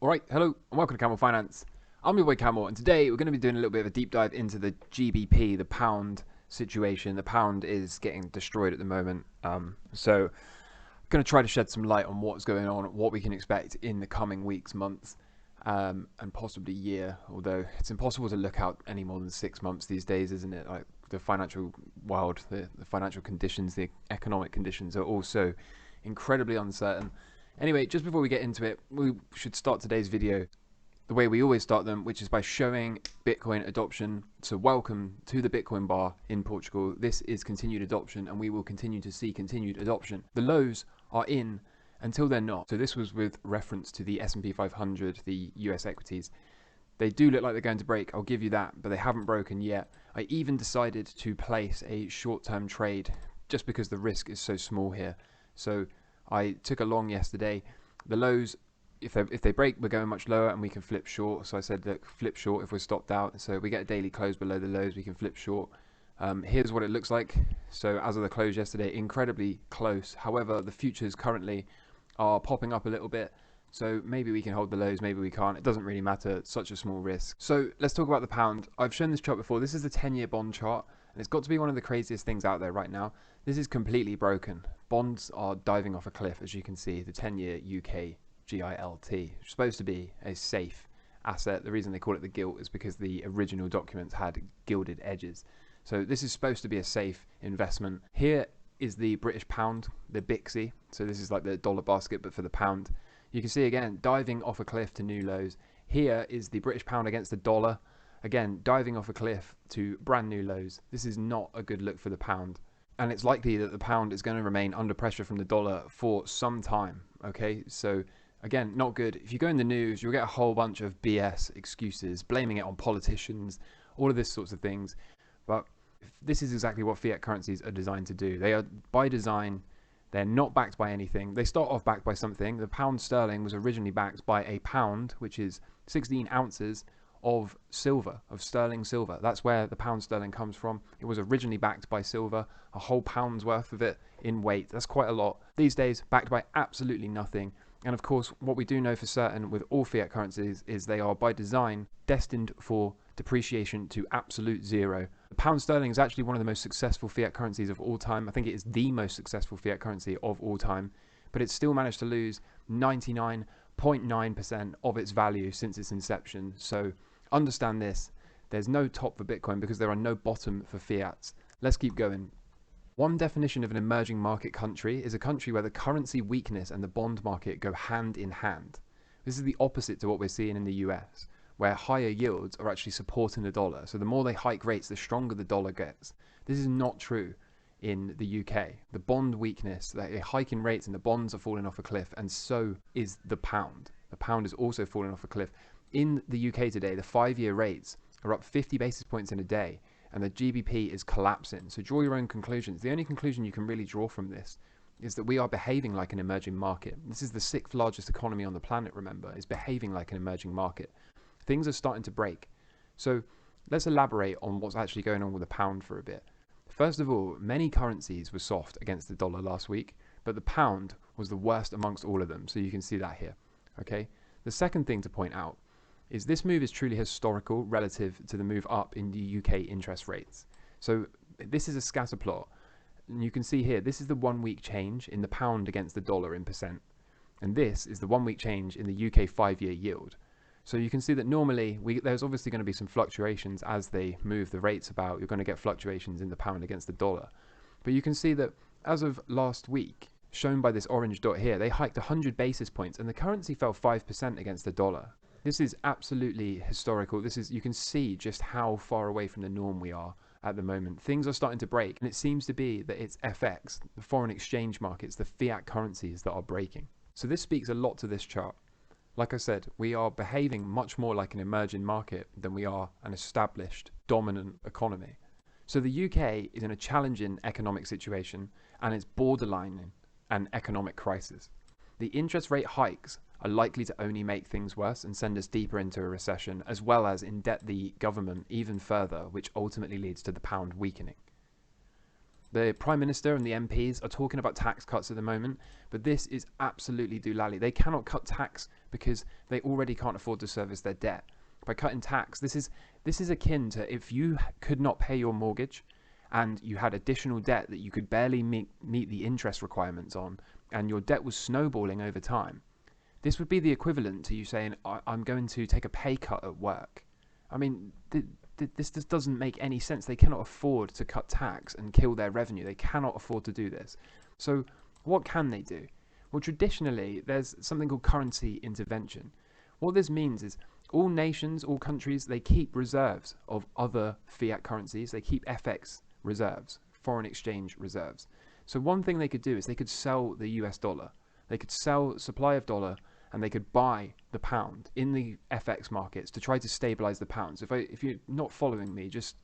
Alright, hello and welcome to Camel Finance. I'm your boy Camel, and today we're going to be doing a little bit of a deep dive into the GBP, the pound situation. The pound is getting destroyed at the moment, so I'm going to try to shed some light on what's going on, what we can expect in the coming weeks, months, and possibly year, although it's impossible to look out any more than 6 months these days, isn't it? Like the financial world, the financial conditions, the economic conditions are also incredibly uncertain. Anyway, just before we get into it, we should start today's video the way we always start them, which is by showing Bitcoin adoption. So welcome to the Bitcoin bar in Portugal. This is continued adoption, and we will continue to see continued adoption. The lows are in until they're not. So this was with reference to the S&P 500, the US equities. They do look like they're going to break, I'll give you that, but they haven't broken yet. I even decided to place a short-term trade just because the risk is so small here. So I took a long yesterday. The lows, if they break, we're going much lower and we can flip short. So I said, look, flip short if we're stopped out. So we get a daily close below the lows, we can flip short. Here's what it looks like. So as of the close yesterday, incredibly close. However, the futures currently are popping up a little bit. So maybe we can hold the lows, maybe we can't. It doesn't really matter. It's such a small risk. So let's talk about the pound. I've shown this chart before. This is the 10-year bond chart, and it's got to be one of the craziest things out there right now. This is completely broken. Bonds are diving off a cliff, as you can see. The 10-year UK GILT, which is supposed to be a safe asset. The reason they call it the gilt is because the original documents had gilded edges. So this is supposed to be a safe investment. Here is the British pound, the BIXI. So this is like the dollar basket, but for the pound. You can see again, diving off a cliff to new lows. Here is the British pound against the dollar. Again, diving off a cliff to brand new lows. This is not a good look for the pound. And it's likely that the pound is going to remain under pressure from the dollar for some time. Okay, so again, not good. If you go in the news, you'll get a whole bunch of BS excuses, blaming it on politicians, all of this sorts of things. But this is exactly what fiat currencies are designed to do. They are, by design, they're not backed by anything. They start off backed by something. The pound sterling was originally backed by a pound, which is 16 ounces of silver, of sterling silver. That's where the pound sterling comes from. It was originally backed by silver, a whole pound's worth of it in weight. That's quite a lot. These days, backed by absolutely nothing. And of course, what we do know for certain with all fiat currencies is they are by design destined for depreciation to absolute zero. The pound sterling is actually one of the most successful fiat currencies of all time. I think it is the most successful fiat currency of all time, but it's still managed to lose 99.9% of its value since its inception. So understand this, there's no top for Bitcoin because there are no bottom for fiats. Let's keep going. One definition of an emerging market country is a country where the currency weakness and the bond market go hand in hand. This is the opposite to what we're seeing in the US, where higher yields are actually supporting the dollar. So the more they hike rates, the stronger the dollar gets. This is not true in the UK. The bond weakness, a hike in rates and the bonds are falling off a cliff, and so is the pound. The pound is also falling off a cliff. In the UK today, the 5-year rates are up 50 basis points in a day, and the GBP is collapsing. So draw your own conclusions. The only conclusion you can really draw from this is that we are behaving like an emerging market. This is the 6th largest economy on the planet, remember, is behaving like an emerging market. Things are starting to break. So let's elaborate on what's actually going on with the pound for a bit. First of all, many currencies were soft against the dollar last week, but the pound was the worst amongst all of them. So you can see that here. Okay. The second thing to point out is this move is truly historical relative to the move up in the UK interest rates. So this is a scatter plot. And you can see here, this is the 1-week change in the pound against the dollar in percent. And this is the 1-week change in the UK 5-year yield. So you can see that normally there's obviously going to be some fluctuations as they move the rates about. You're going to get fluctuations in the pound against the dollar. But you can see that as of last week, shown by this orange dot here, they hiked 100 basis points and the currency fell 5% against the dollar. This is absolutely historical. You can see just how far away from the norm we are at the moment. Things are starting to break, and it seems to be that it's FX, the foreign exchange markets, the fiat currencies that are breaking. So this speaks a lot to this chart. Like I said, we are behaving much more like an emerging market than we are an established, dominant economy. So the UK is in a challenging economic situation, and it's borderline an economic crisis. The interest rate hikes are likely to only make things worse and send us deeper into a recession, as well as indebt the government even further, which ultimately leads to the pound weakening. The Prime Minister and the MPs are talking about tax cuts at the moment, but this is absolutely doolally. They cannot cut tax because they already can't afford to service their debt. By cutting tax, this is akin to if you could not pay your mortgage and you had additional debt that you could barely meet the interest requirements on, and your debt was snowballing over time. This would be the equivalent to you saying, I'm going to take a pay cut at work. I mean, this just doesn't make any sense. They cannot afford to cut tax and kill their revenue. They cannot afford to do this. So what can they do? Well, traditionally, there's something called currency intervention. What this means is all nations, all countries, they keep reserves of other fiat currencies. They keep FX reserves, foreign exchange reserves. So one thing they could do is they could sell the US dollar. They could sell supply of dollar and they could buy the pound in the FX markets to try to stabilize the pounds. If you're not following me, just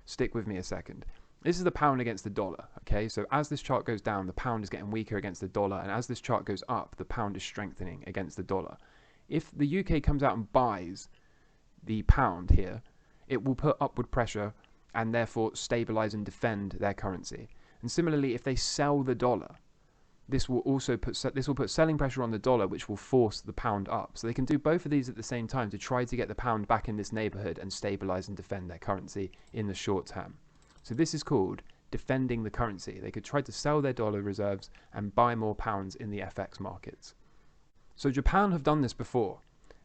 stick with me a second. This is the pound against the dollar, okay? So as this chart goes down, the pound is getting weaker against the dollar, and as this chart goes up, the pound is strengthening against the dollar. If the UK comes out and buys the pound here, it will put upward pressure and therefore stabilize and defend their currency. And similarly, if they sell the dollar, this will put selling pressure on the dollar, which will force the pound up. So they can do both of these at the same time to try to get the pound back in this neighborhood and stabilize and defend their currency in the short term. So this is called defending the currency. They could try to sell their dollar reserves and buy more pounds in the FX markets. So Japan have done this before.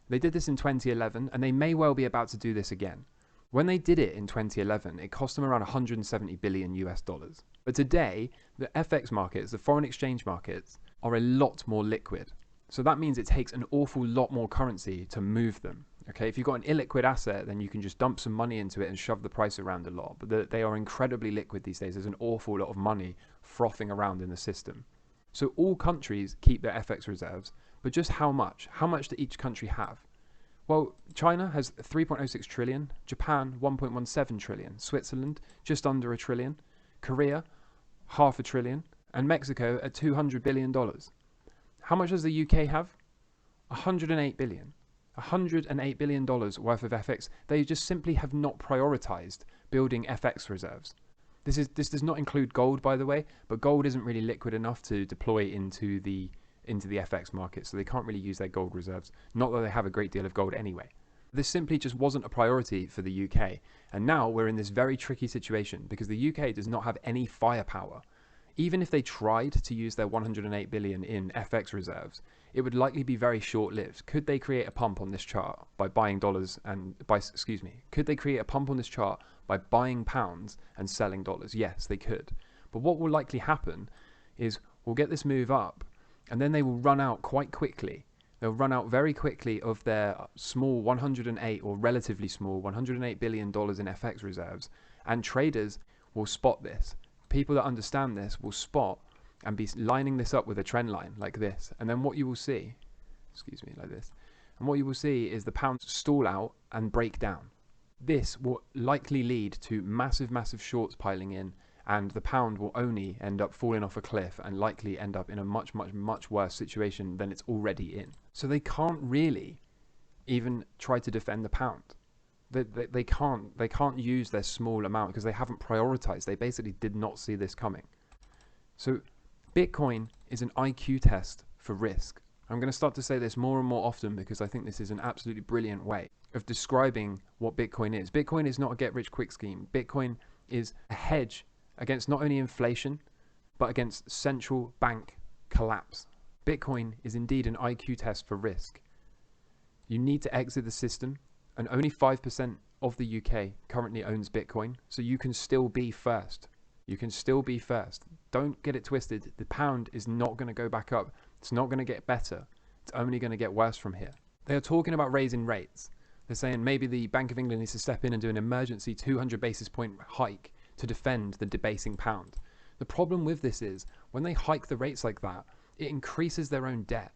They did this in 2011, and they may well be about to do this again. When they did it in 2011, it cost them around 170 billion US dollars. But today, the FX markets, the foreign exchange markets, are a lot more liquid. So that means it takes an awful lot more currency to move them. Okay, if you've got an illiquid asset, then you can just dump some money into it and shove the price around a lot. But they are incredibly liquid these days. There's an awful lot of money frothing around in the system. So all countries keep their FX reserves, but just how much? How much do each country have? Well, China has 3.06 trillion, Japan 1.17 trillion, Switzerland just under $1 trillion, Korea $500 billion, and Mexico at $200 billion. How much does the UK have? 108 billion. $108 billion worth of FX. They just simply have not prioritized building FX reserves. This does not include gold, by the way, but gold isn't really liquid enough to deploy into the FX market, so they can't really use their gold reserves. Not that they have a great deal of gold anyway. This simply just wasn't a priority for the UK, and now we're in this very tricky situation because the UK does not have any firepower. Even if they tried to use their 108 billion in FX reserves, it would likely be very short-lived. Could they create a pump on this chart by buying dollars and could they create a pump on this chart by buying pounds and selling dollars? Yes, they could. But what will likely happen is we'll get this move up, and then they will run out quite quickly. They'll run out very quickly of their small 108 or relatively small $108 billion in FX reserves, and traders will spot this. People that understand this will spot and be lining this up with a trend line like this, and then what you will see, like this, and what you will see is the pound stall out and break down. This will likely lead to massive shorts piling in, and the pound will only end up falling off a cliff and likely end up in a much worse situation than it's already in. So they can't really even try to defend the pound. They can't use their small amount because they haven't prioritized. They basically did not see this coming. So Bitcoin is an IQ test for risk. I'm going to start to say this more and more often because I think this is an absolutely brilliant way of describing what Bitcoin is. Bitcoin is not a get-rich-quick scheme. Bitcoin is a hedge against not only inflation, but against central bank collapse. Bitcoin is indeed an IQ test for risk. You need to exit the system, and only 5% of the UK currently owns Bitcoin, so you can still be first. You can still be first. Don't get it twisted. The pound is not going to go back up. It's not going to get better. It's only going to get worse from here. They are talking about raising rates. They're saying maybe the Bank of England needs to step in and do an emergency 200 basis point hike to defend the debasing pound. The problem with this is when they hike the rates like that, it increases their own debt.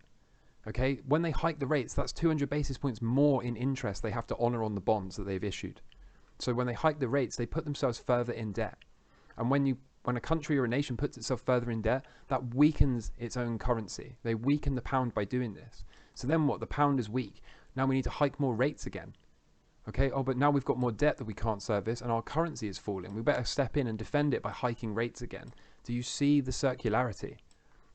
Okay, when they hike the rates, that's 200 basis points more in interest they have to honor on the bonds that they've issued. So when they hike the rates, they put themselves further in debt. And when a country or a nation puts itself further in debt, that weakens its own currency. They weaken the pound by doing this. So then what? The pound is weak. Now we need to hike more rates again. Okay, oh, but now we've got more debt that we can't service and our currency is falling. We better step in and defend it by hiking rates again. Do you see the circularity?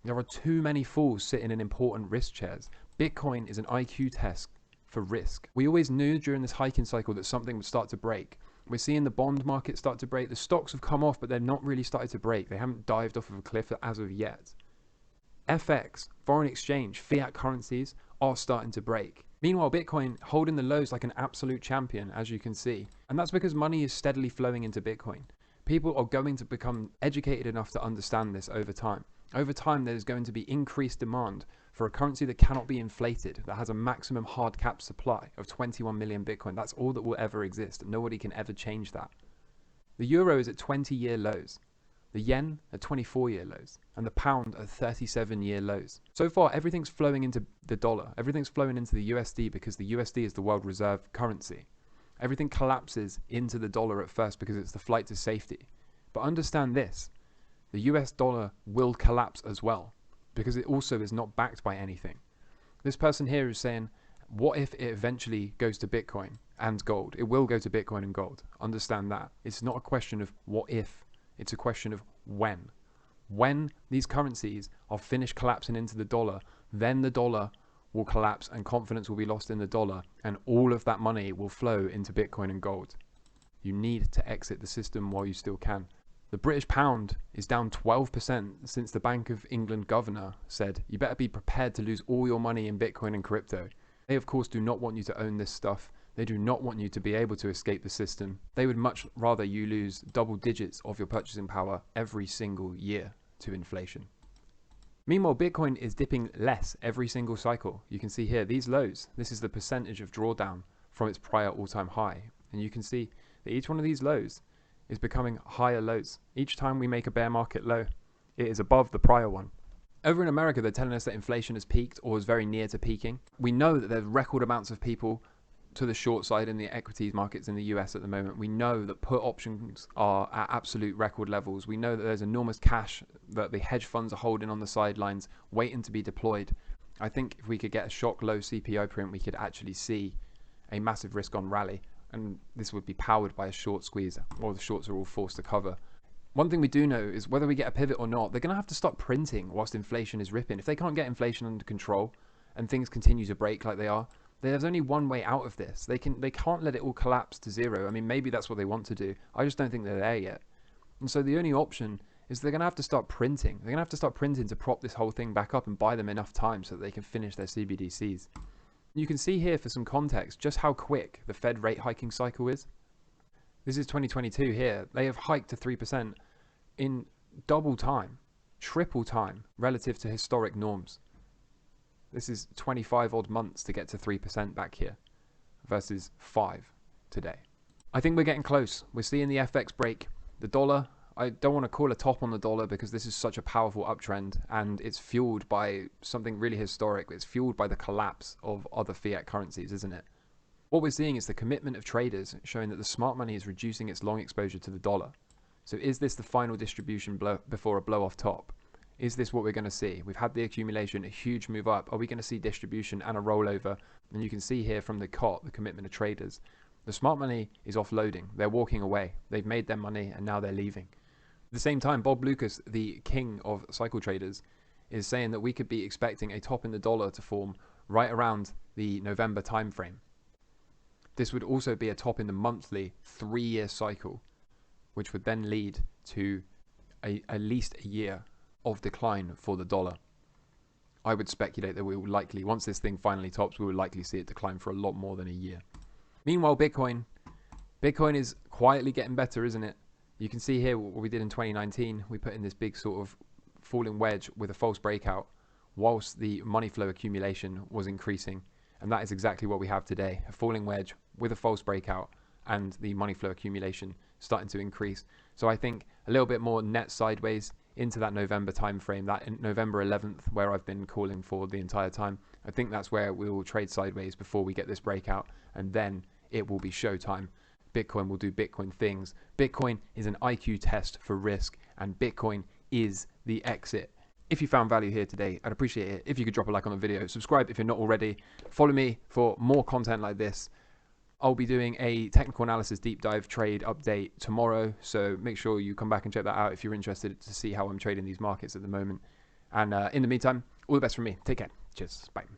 There are too many fools sitting in important risk chairs. Bitcoin is an IQ test for risk. We always knew during this hiking cycle that something would start to break. We're seeing the bond market start to break. The stocks have come off, but they're not really started to break. They haven't dived off of a cliff as of yet. FX, foreign exchange, fiat currencies are starting to break. Meanwhile, Bitcoin holding the lows like an absolute champion, as you can see. And that's because money is steadily flowing into Bitcoin. People are going to become educated enough to understand this over time. Over time, there's going to be increased demand for a currency that cannot be inflated, that has a maximum hard cap supply of 21 million Bitcoin. That's all that will ever exist. Nobody can ever change that. The euro is at 20-year lows. The yen at 24-year lows, and the pound at 37-year lows. So far, everything's flowing into the dollar. Everything's flowing into the USD because the USD is the world reserve currency. Everything collapses into the dollar at first because it's the flight to safety. But understand this, the US dollar will collapse as well because it also is not backed by anything. This person here is saying, what if it eventually goes to Bitcoin and gold? It will go to Bitcoin and gold. Understand that. It's not a question of what if. It's a question of when. When these currencies are finished collapsing into the dollar, then the dollar will collapse and confidence will be lost in the dollar and all of that money will flow into Bitcoin and gold. You need to exit the system while you still can. The British pound is down 12% since the Bank of England governor said, you better be prepared to lose all your money in Bitcoin and crypto. They of course do not want you to own this stuff. They do not want you to be able to escape the system. They would much rather you lose double digits of your purchasing power every single year to inflation. Meanwhile, Bitcoin is dipping less every single cycle. You can see here, these lows, this is the percentage of drawdown from its prior all-time high. And you can see that each one of these lows is becoming higher lows. Each time we make a bear market low, it is above the prior one. Over in America, they're telling us that inflation has peaked or is very near to peaking. We know that there's record amounts of people to the short side in the equities markets in the US at the moment. We know that put options are at absolute record levels. We know that there's enormous cash that the hedge funds are holding on the sidelines, waiting to be deployed. I think if we could get a shock low CPI print, we could actually see a massive risk on rally. And this would be powered by a short squeeze, or the shorts are all forced to cover. One thing we do know is whether we get a pivot or not, they're going to have to stop printing whilst inflation is ripping. If they can't get inflation under control and things continue to break like they are, there's only one way out of this. They can't let it all collapse to zero. I mean, maybe that's what they want to do. I just don't think they're there yet. And so the only option is they're going to have to start printing. They're going to have to start printing to prop this whole thing back up and buy them enough time so that they can finish their CBDCs. You can see here for some context just how quick the Fed rate hiking cycle is. This is 2022 here. They have hiked to 3% in double time, triple time relative to historic norms. This is 25 odd months to get to 3% back here versus 5 today. I think we're getting close. We're seeing the FX break. The dollar, I don't want to call a top on the dollar because this is such a powerful uptrend and it's fueled by something really historic. It's fueled by the collapse of other fiat currencies, isn't it? What we're seeing is the commitment of traders showing that the smart money is reducing its long exposure to the dollar. So is this the final distribution before a blow off top? Is this what we're going to see? We've had the accumulation, a huge move up. Are we going to see distribution and a rollover? And you can see here from the COT, the commitment of traders. The smart money is offloading. They're walking away. They've made their money and now they're leaving. At the same time, Bob Lucas, the king of cycle traders, is saying that we could be expecting a top in the dollar to form right around the November timeframe. This would also be a top in the monthly 3-year cycle, which would then lead to at least a year of decline for the dollar. I would speculate that we will likely, once this thing finally tops, we will likely see it decline for a lot more than a year. Meanwhile, Bitcoin is quietly getting better, isn't it? You can see here what we did in 2019. We put in this big sort of falling wedge with a false breakout whilst the money flow accumulation was increasing. And that is exactly what we have today. A falling wedge with a false breakout and the money flow accumulation starting to increase. So I think a little bit more net sideways into that November timeframe, that November 11th, where I've been calling for the entire time. I think that's where we will trade sideways before we get this breakout, and then it will be showtime. Bitcoin will do Bitcoin things. Bitcoin is an IQ test for risk, and Bitcoin is the exit. If you found value here today, I'd appreciate it if you could drop a like on the video, subscribe if you're not already, follow me for more content like this. I'll be doing a technical analysis deep dive trade update tomorrow. So make sure you come back and check that out if you're interested to see how I'm trading these markets at the moment. And in the meantime, all the best from me. Take care. Cheers. Bye.